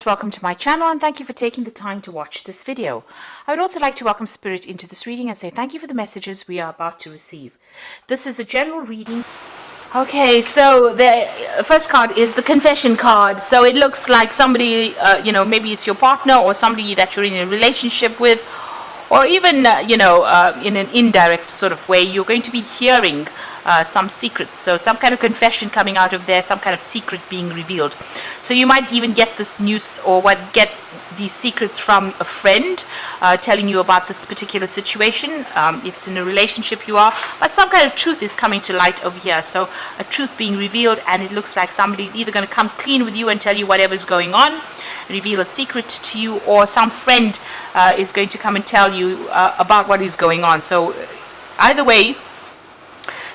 Welcome to my channel and thank you for taking the time to watch this video. I would also like to welcome Spirit into this reading and say thank you for the messages we are about to receive. This is a general reading. Okay, so the first card is the confession card. So it looks like somebody, maybe it's your partner or somebody that you're in a relationship with, or even, in an indirect sort of way, you're going to be hearing some secrets. So some kind of confession coming out of there, some kind of secret being revealed. So you might even get this news or get these secrets from a friend telling you about this particular situation. If it's in a relationship you are, but some kind of truth is coming to light over here. So a truth being revealed, and it looks like somebody's either going to come clean with you and tell you whatever's going on, reveal a secret to you, or some friend is going to come and tell you about what is going on. So either way,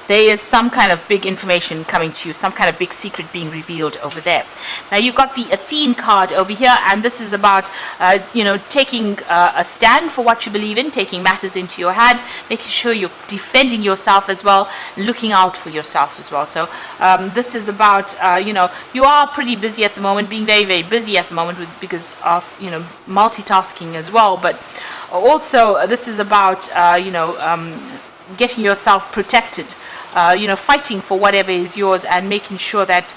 there is some kind of big information coming to you, some kind of big secret being revealed over there. Now you've got the Athene card over here, and this is about, taking a stand for what you believe in, taking matters into your hand, making sure you're defending yourself as well, looking out for yourself as well. So this is about, you are pretty busy at the moment, being very, very busy at the moment because of, multitasking as well. But also this is about, getting yourself protected. Fighting for whatever is yours and making sure that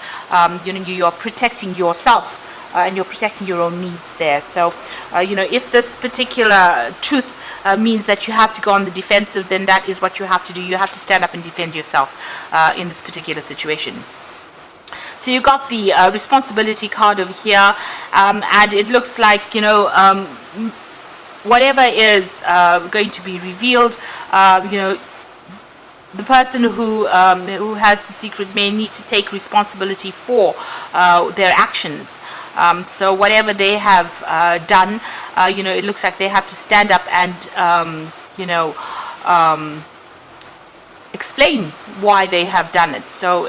you're protecting yourself and you're protecting your own needs there. So if this particular truth means that you have to go on the defensive, then that is what you have to do. You have to stand up and defend yourself in this particular situation. So you got the responsibility card over here, and it looks like whatever is going to be revealed, the person who has the secret may need to take responsibility for their actions. So whatever they have done, it looks like they have to stand up and, explain why they have done it. So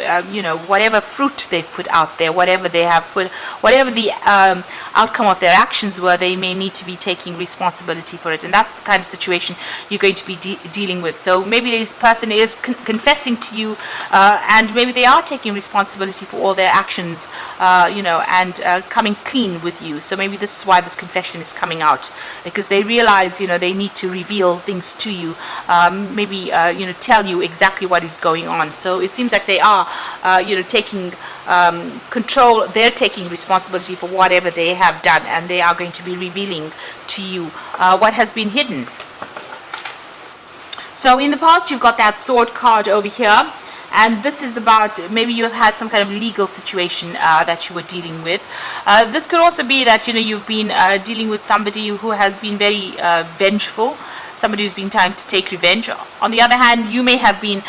whatever fruit they've put out there, whatever they have put, whatever the outcome of their actions were, they may need to be taking responsibility for it. And that's the kind of situation you're going to be dealing with. So maybe this person is confessing to you, and maybe they are taking responsibility for all their actions, and coming clean with you. So maybe this is why this confession is coming out, because they realize they need to reveal things to you, maybe tell you exactly what is going on. So it seems like they are taking control. They're taking responsibility for whatever they have done, and they are going to be revealing to you what has been hidden. So in the past you've got that sword card over here, and this is about maybe you have had some kind of legal situation that you were dealing with. This could also be that you've been dealing with somebody who has been very vengeful, somebody who's been trying to take revenge. On the other hand, you may have been,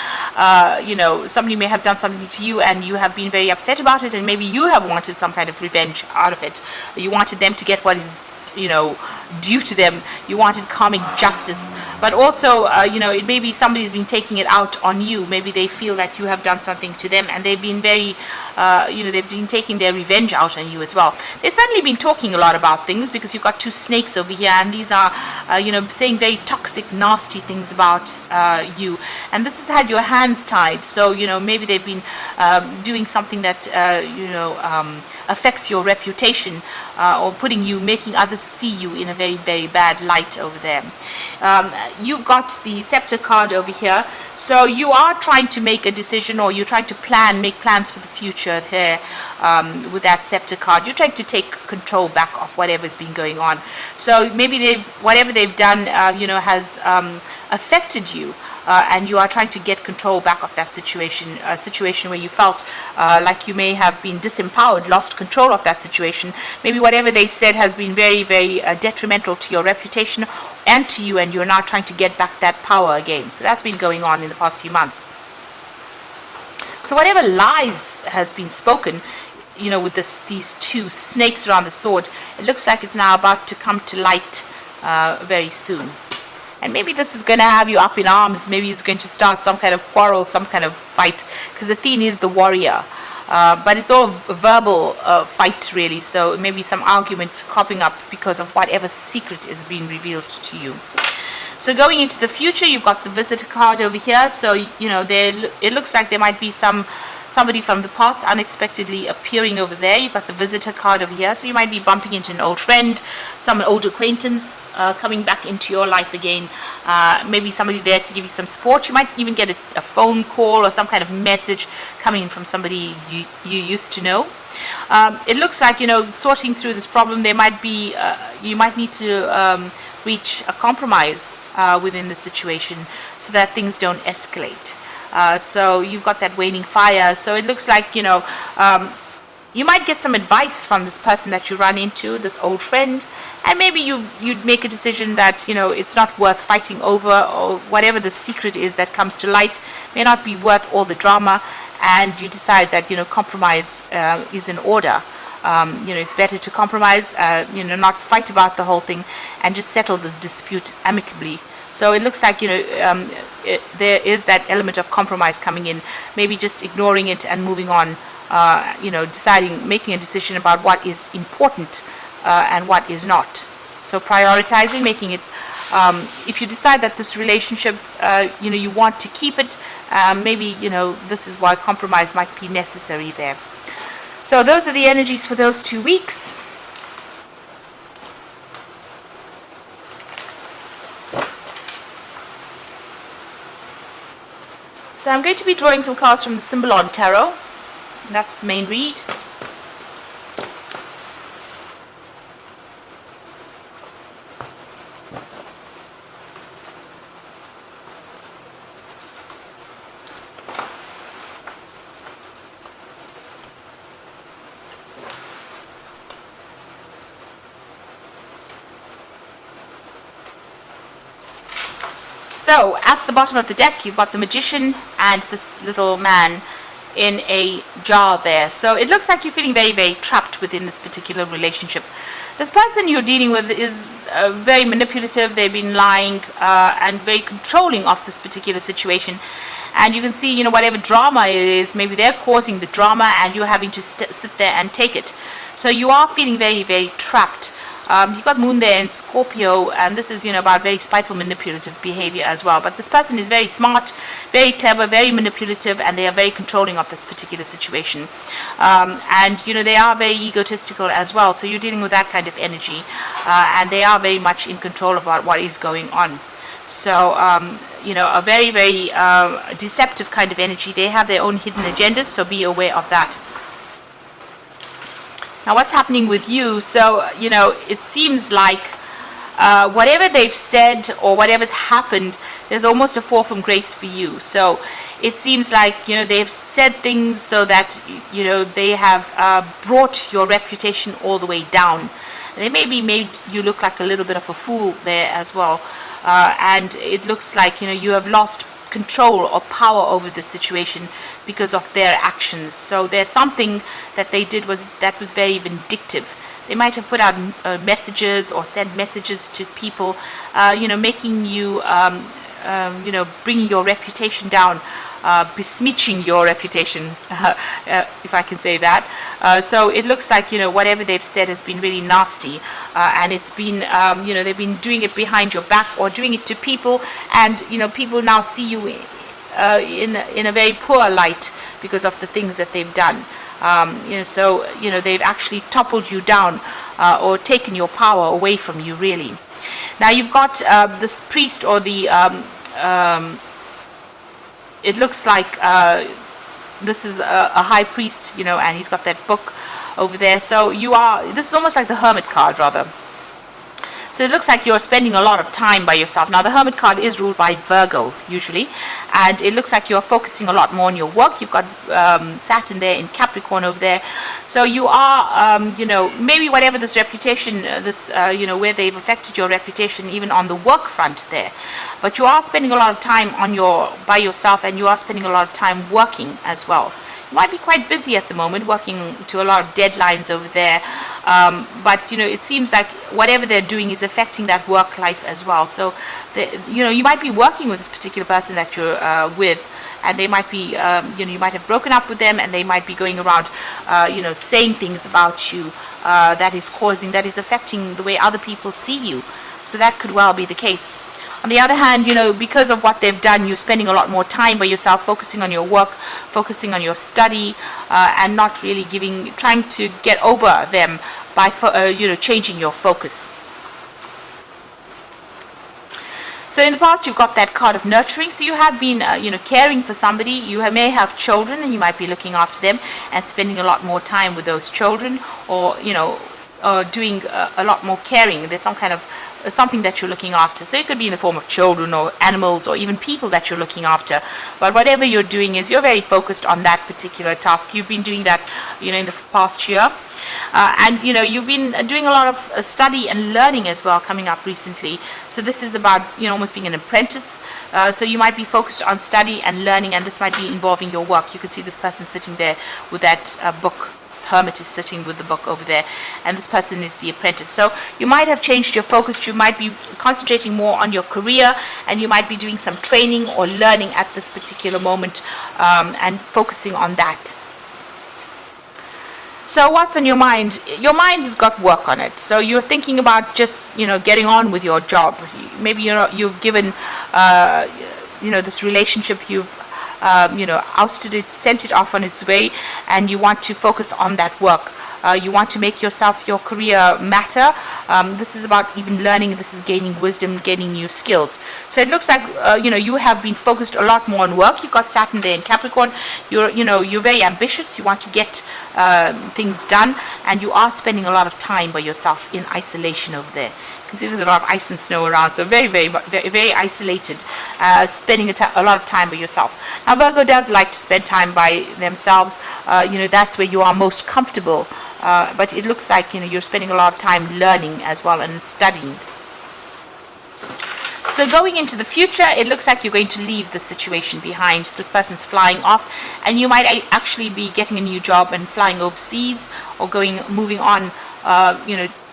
somebody may have done something to you and you have been very upset about it, and maybe you have wanted some kind of revenge out of it. You wanted them to get what is due to them. You wanted karmic justice, but also it may be somebody's been taking it out on you. Maybe they feel that you have done something to them, and they've been very they've been taking their revenge out on you as well. They've certainly been talking a lot about things, because you've got two snakes over here, and these are saying very toxic, nasty things about you, and this has had your hands tied. So maybe they've been doing something that affects your reputation, or making others see you in a very, very bad light over there. You've got the scepter card over here, so you are trying to make a decision, or you're trying to make plans for the future there. With that scepter card, you're trying to take control back of whatever's been going on. So maybe whatever they've done has affected you, and you are trying to get control back of that situation, a situation where you felt like you may have been disempowered, lost control of that situation. Maybe whatever they said has been very, very detrimental to your reputation and to you, and you're now trying to get back that power again. So that's been going on in the past few months. So whatever lies has been spoken, with these two snakes around the sword, it looks like it's now about to come to light very soon. And maybe this is going to have you up in arms. Maybe it's going to start some kind of quarrel, some kind of fight, because Athene is the warrior. But it's all a verbal fight, really. So maybe some argument cropping up because of whatever secret is being revealed to you. So going into the future, you've got the visitor card over here. So, it looks like there might be some somebody from the past unexpectedly appearing over there. You've got the visitor card over here, so you might be bumping into an old friend, some old acquaintance coming back into your life again. Maybe somebody there to give you some support. You might even get a phone call or some kind of message coming in from somebody you used to know. It looks like, sorting through this problem, there might be, you might need to reach a compromise within the situation so that things don't escalate. So you've got that waning fire. So it looks like, you might get some advice from this person that you run into, this old friend, and maybe you'd make a decision that, it's not worth fighting over, or whatever the secret is that comes to light may not be worth all the drama, and you decide that, compromise is in order. It's better to compromise, not fight about the whole thing, and just settle the dispute amicably. So it looks like, there is that element of compromise coming in, maybe just ignoring it and moving on, making a decision about what is important and what is not. So prioritizing, making it, if you decide that this relationship, you want to keep it, maybe, this is why compromise might be necessary there. So those are the energies for those 2 weeks. So I'm going to be drawing some cards from the Symbolon Tarot, and that's the main read. So at the bottom of the deck, you've got the Magician and this little man in a jar there. So it looks like you're feeling very, very trapped within this particular relationship. This person you're dealing with is very manipulative. They've been lying and very controlling of this particular situation. And you can see, whatever drama it is, maybe they're causing the drama and you're having to sit there and take it. So you are feeling very, very trapped. You've got Moon there in Scorpio, and this is, about very spiteful, manipulative behavior as well. But this person is very smart, very clever, very manipulative, and they are very controlling of this particular situation. And, they are very egotistical as well. So you're dealing with that kind of energy, and they are very much in control about what is going on. So, a very, very deceptive kind of energy. They have their own hidden agendas, so be aware of that. Now, what's happening with you? So, it seems like whatever they've said or whatever's happened, there's almost a fall from grace for you. So it seems like, they've said things so that, they have brought your reputation all the way down. They maybe made you look like a little bit of a fool there as well. And it looks like, you have lost control or power over the situation because of their actions. So there's something that they did that was very vindictive. They might have put out messages or sent messages to people, making you, bringing your reputation down, besmirching your reputation, if I can say that. So it looks like, whatever they've said has been really nasty, and it's been, they've been doing it behind your back or doing it to people, and, people now see you in a very poor light because of the things that they've done. So, they've actually toppled you down or taken your power away from you, really. Now, you've got this priest or the, it looks like this is a high priest, and he's got that book over there. So this is almost like the Hermit card, rather. So it looks like you're spending a lot of time by yourself. Now, the Hermit card is ruled by Virgo, usually. And it looks like you're focusing a lot more on your work. You've got Saturn there in Capricorn over there. So you are, maybe whatever this reputation, where they've affected your reputation, even on the work front there. But you are spending a lot of time by yourself, and you are spending a lot of time working as well. You might be quite busy at the moment, working to a lot of deadlines over there. But, it seems like whatever they're doing is affecting that work life as well. So, you might be working with this particular person that you're with, and they might be, you might have broken up with them, and they might be going around, saying things about you that is affecting the way other people see you. So that could well be the case. On the other hand, because of what they've done, you're spending a lot more time by yourself, focusing on your work, focusing on your study, and not really trying to get over them by, changing your focus. So in the past, you've got that card of nurturing. So you have been, caring for somebody. You may have children, and you might be looking after them and spending a lot more time with those children, or doing a lot more caring. There's some kind of something that you're looking after. So it could be in the form of children or animals or even people that you're looking after. But whatever you're doing is you're very focused on that particular task. You've been doing that, in the past year. And you've been doing a lot of study and learning as well coming up recently. So this is about almost being an apprentice. So you might be focused on study and learning, and this might be involving your work. You can see this person sitting there with that book. This hermit is sitting with the book over there, and this person is the apprentice. So you might have changed your focus. You might be concentrating more on your career, and you might be doing some training or learning at this particular moment, and focusing on that. So what's on your mind? Your mind has got work on it. So you're thinking about just, getting on with your job. Maybe, you've given, this relationship, you've, ousted it, sent it off on its way, and you want to focus on that work. You want to make your career matter. This is about even learning. This is gaining wisdom, gaining new skills. So it looks like, you have been focused a lot more on work. You've got Saturn there in Capricorn. You're very ambitious. You want to get things done, and you are spending a lot of time by yourself in isolation over there. You can see there's a lot of ice and snow around, so very, very, very, very isolated, spending a lot of time by yourself. Now, Virgo does like to spend time by themselves. That's where you are most comfortable. But it looks like you're spending a lot of time learning as well and studying. So going into the future, it looks like you're going to leave this situation behind. This person's flying off, and you might actually be getting a new job and flying overseas, or moving on,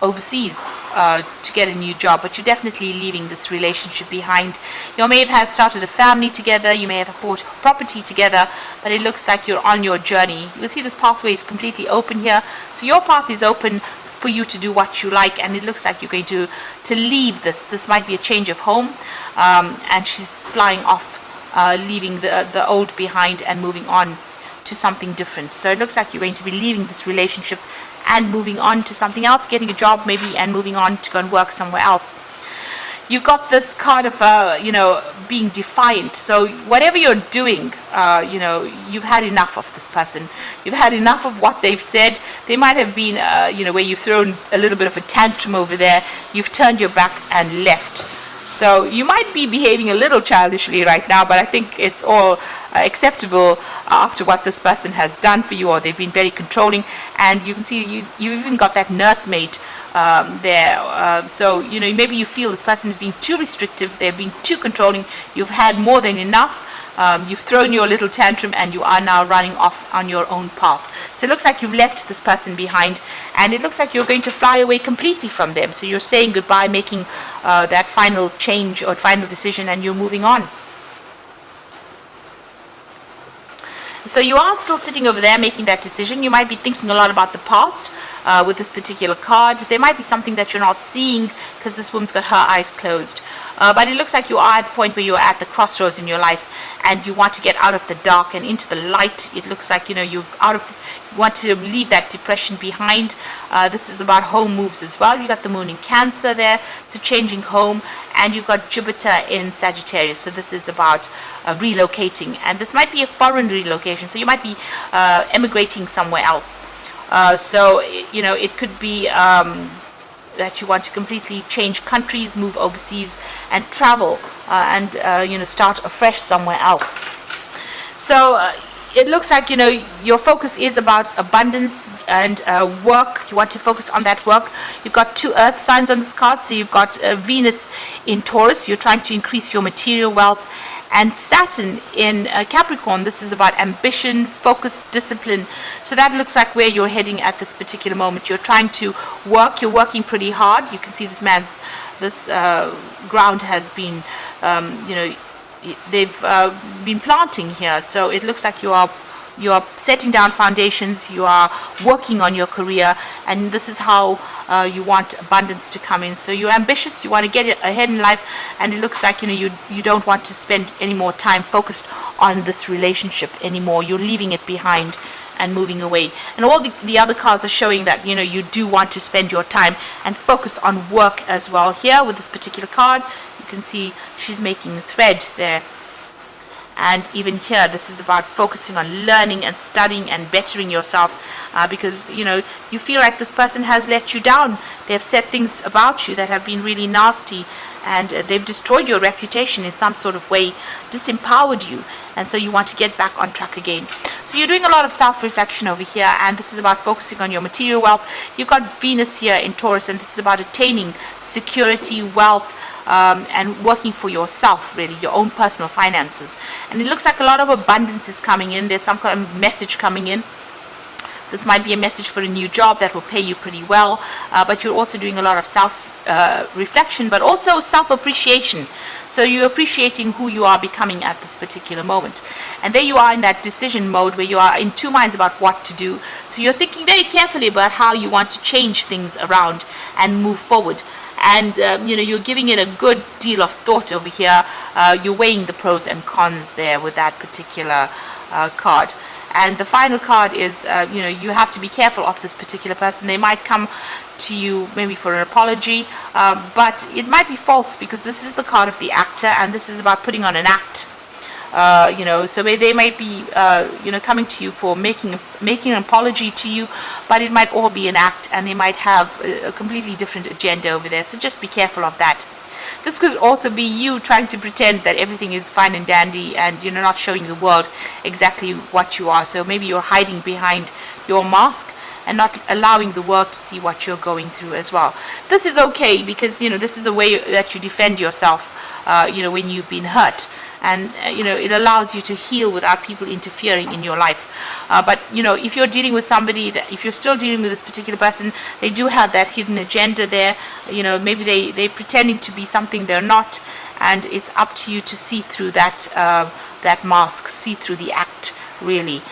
overseas to get a new job. But you're definitely leaving this relationship behind. You may have started a family together. You may have bought property together, but it looks like you're on your journey. You can see this pathway is completely open here. So your path is open for you to do what you like, and it looks like you're going to leave this. This might be a change of home, and she's flying off, leaving the old behind and moving on to something different. So it looks like you're going to be leaving this relationship and moving on to something else, getting a job maybe, and moving on to go and work somewhere else. You got this card of being defiant. So whatever you're doing, you've had enough of this person. You've had enough of what they've said. They might have been where you've thrown a little bit of a tantrum over there. You've turned your back and left. So you might be behaving a little childishly right now, but I think it's all acceptable after what this person has done for you, or they've been very controlling. And you can see you even got that nursemaid there. So maybe you feel this person is being too restrictive. They're being too controlling. You've had more than enough. You've thrown your little tantrum, and you are now running off on your own path. So it looks like you've left this person behind, and it looks like you're going to fly away completely from them. So you're saying goodbye, making that final change or final decision, and you're moving on. So you are still sitting over there making that decision. You might be thinking a lot about the past with this particular card. There might be something that you're not seeing because this woman's got her eyes closed. But it looks like you are at the point where you're at the crossroads in your life, and you want to get out of the dark and into the light. It looks like you want to leave that depression behind. This is about home moves as well. You got the moon in Cancer there, so changing home, and you've got Jupiter in Sagittarius. So this is about relocating, and this might be a foreign relocation. So you might be emigrating somewhere else. So it could be that you want to completely change countries, move overseas, and travel, and start afresh somewhere else. So it looks like your focus is about abundance and work. You want to focus on that work. You've got 2 earth signs on this card. So you've got Venus in Taurus. You're trying to increase your material wealth. And Saturn in Capricorn, this is about ambition, focus, discipline. So that looks like where you're heading at this particular moment. You're trying to work. You're working pretty hard. You can see this ground has been, they've been planting here. So it looks like you are you are setting down foundations, you are working on your career, and this is how you want abundance to come in. So you're ambitious, you want to get ahead in life, and it looks like you don't want to spend any more time focused on this relationship anymore. You're leaving it behind and moving away. And all the other cards are showing that you do want to spend your time and focus on work as well. Here with this particular card, you can see she's making a thread there. And even here, this is about focusing on learning and studying and bettering yourself, because you feel like this person has let you down. They have said things about you that have been really nasty, and they've destroyed your reputation in some sort of way, disempowered you, and so you want to get back on track again. So you're doing a lot of self-reflection over here, and this is about focusing on your material wealth. You've got Venus here in Taurus, and this is about attaining security, wealth, and working for yourself, really, your own personal finances. And it looks like a lot of abundance is coming in. There's some kind of message coming in. This might be a message for a new job that will pay you pretty well, but you're also doing a lot of self-reflection, but also self-appreciation. So you're appreciating who you are becoming at this particular moment. And there you are in that decision mode where you are in two minds about what to do. So you're thinking very carefully about how you want to change things around and move forward. And you're giving it a good deal of thought over here. You're weighing the pros and cons there with that particular card. And the final card is, you have to be careful of this particular person. They might come to you maybe for an apology, but it might be false, because this is the card of the actor, and this is about putting on an act. So they might be, coming to you for making an apology to you, but it might all be an act, and they might have a completely different agenda over there. So just be careful of that. This could also be you trying to pretend that everything is fine and dandy, and you're not showing the world exactly what you are. So maybe you're hiding behind your mask and not allowing the world to see what you're going through as well. This is okay, because this is a way that you defend yourself when you've been hurt. And it allows you to heal without people interfering in your life. But if you're dealing with somebody, if you're still dealing with this particular person, they do have that hidden agenda there. Maybe they're pretending to be something they're not, and it's up to you to see through that mask, see through the act, really.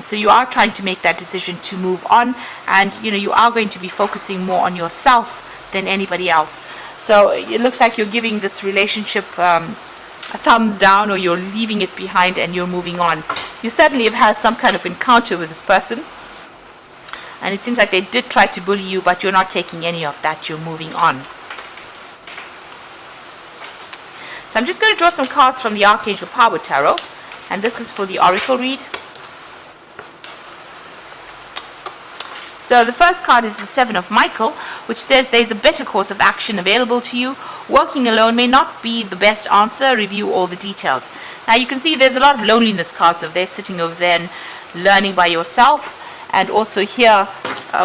So you are trying to make that decision to move on, and you are going to be focusing more on yourself than anybody else. So it looks like you're giving this relationship a thumbs down, or you're leaving it behind and you're moving on. You certainly have had some kind of encounter with this person, and it seems like they did try to bully you, but you're not taking any of that. You're moving on. So I'm just going to draw some cards from the Archangel Power Tarot, and this is for the Oracle read. So the first card is the Seven of Michael, which says there's a better course of action available to you. Working alone may not be the best answer. Review all the details. Now you can see there's a lot of loneliness cards over there, sitting over there and learning by yourself, and also here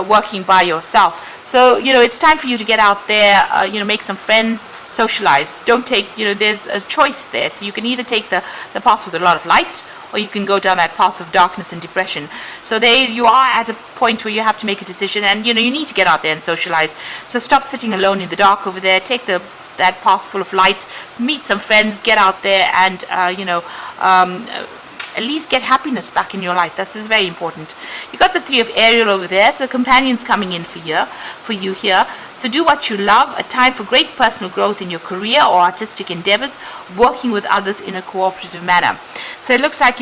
working by yourself. So it's time for you to get out there, make some friends, socialize. Don't take, there's a choice there. So you can either take the path with a lot of light, or you can go down that path of darkness and depression. So there you are at a point where you have to make a decision, and you need to get out there and socialize. So stop sitting alone in the dark over there. Take that path full of light, meet some friends, get out there, and at least get happiness back in your life. This is very important. You got the Three of Ariel over there, so companions coming in for you here. So do what you love. A time for great personal growth in your career or artistic endeavors, working with others in a cooperative manner. So it looks like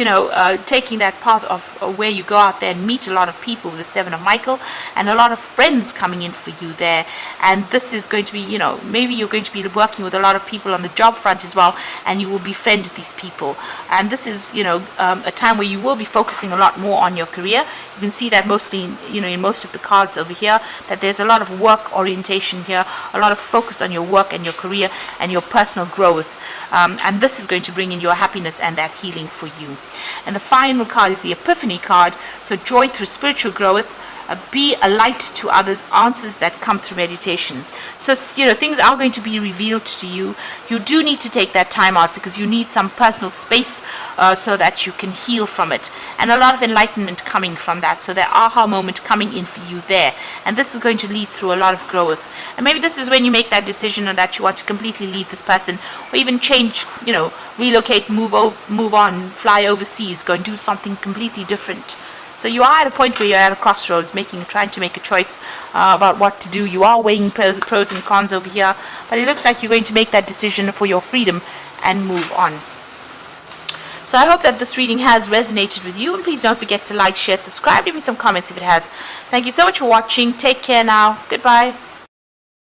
taking that path of where you go out there and meet a lot of people with the Seven of Michael, and a lot of friends coming in for you there. And this is going to be, maybe you're going to be working with a lot of people on the job front as well, and you will befriend these people. And this is a time where you will be focusing a lot more on your career. You can see that mostly in most of the cards over here, that there's a lot of work orientation here, a lot of focus on your work and your career and your personal growth. And this is going to bring in your happiness and that healing for you. And the final card is the Epiphany card. So joy through spiritual growth, be a light to others, answers that come through meditation. So, things are going to be revealed to you. You do need to take that time out because you need some personal space so that you can heal from it. And a lot of enlightenment coming from that. So, there aha moment coming in for you there. And this is going to lead through a lot of growth. And maybe this is when you make that decision that you want to completely leave this person, or even change, relocate, move on, fly overseas, go and do something completely different. So you are at a point where you're at a crossroads, trying to make a choice about what to do. You are weighing pros and cons over here, but it looks like you're going to make that decision for your freedom and move on. So I hope that this reading has resonated with you, and please don't forget to like, share, subscribe, leave me some comments if it has. Thank you so much for watching. Take care now. Goodbye.